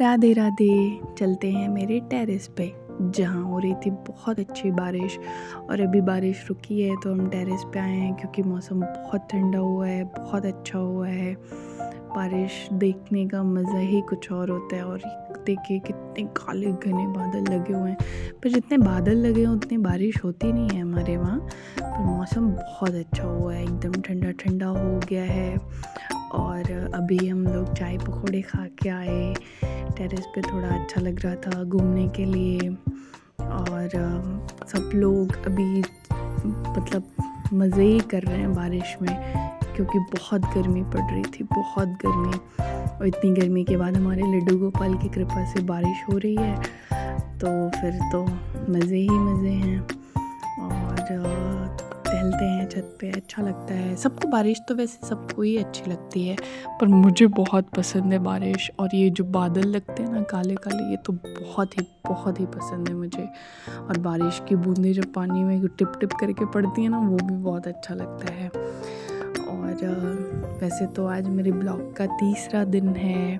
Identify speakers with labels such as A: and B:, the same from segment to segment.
A: राधे राधे। चलते हैं मेरे टेरेस पे जहाँ हो रही थी बहुत अच्छी बारिश, और अभी बारिश रुकी है तो हम टेरेस पे आए हैं क्योंकि मौसम बहुत ठंडा हुआ है, बहुत अच्छा हुआ है। बारिश देखने का मज़ा ही कुछ और होता है। और देखिए कितने काले घने बादल लगे हुए हैं, पर जितने बादल लगे हैं उतनी बारिश होती नहीं है हमारे वहाँ। पर मौसम बहुत अच्छा हुआ है, एकदम ठंडा ठंडा हो गया है। और अभी हम लोग चाय पकौड़े खा के आए। टेरेस पे थोड़ा अच्छा लग रहा था घूमने के लिए। और सब लोग अभी मतलब मज़े ही कर रहे हैं बारिश में, क्योंकि बहुत गर्मी पड़ रही थी, बहुत गर्मी। और इतनी गर्मी के बाद हमारे लड्डू गोपाल की कृपा से बारिश हो रही है, तो फिर तो मज़े ही मज़े हैं। और टहलते हैं छत पे, अच्छा लगता है। सबको बारिश तो वैसे सबको ही अच्छी लगती है, पर मुझे बहुत पसंद है बारिश। और ये जो बादल लगते हैं ना काले काले, ये तो बहुत ही पसंद है मुझे। और बारिश की बूंदें जब पानी में टिप टिप करके पड़ती हैं ना, वो भी बहुत अच्छा लगता है। और वैसे तो आज मेरे ब्लॉग का तीसरा दिन है,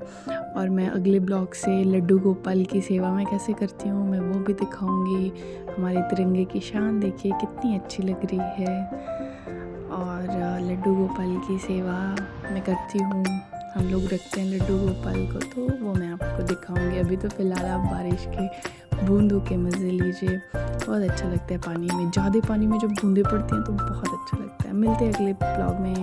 A: और मैं अगले ब्लॉग से लड्डू गोपाल की सेवा मैं कैसे करती हूँ मैं वो भी दिखाऊंगी। हमारे तिरंगे की शान देखिए कितनी अच्छी लग रही है। और लड्डू गोपाल की सेवा मैं करती हूँ, हम लोग रखते हैं लड्डू गोपाल को, तो वो मैं आपको दिखाऊंगी। अभी तो फ़िलहाल आप बारिश के बूंदों के मज़े लीजिए, बहुत अच्छा लगता है। पानी में ज़्यादा पानी में जब बूंदें पड़ती हैं तो बहुत अच्छा लगता है। मिलते हैं अगले ब्लॉग में।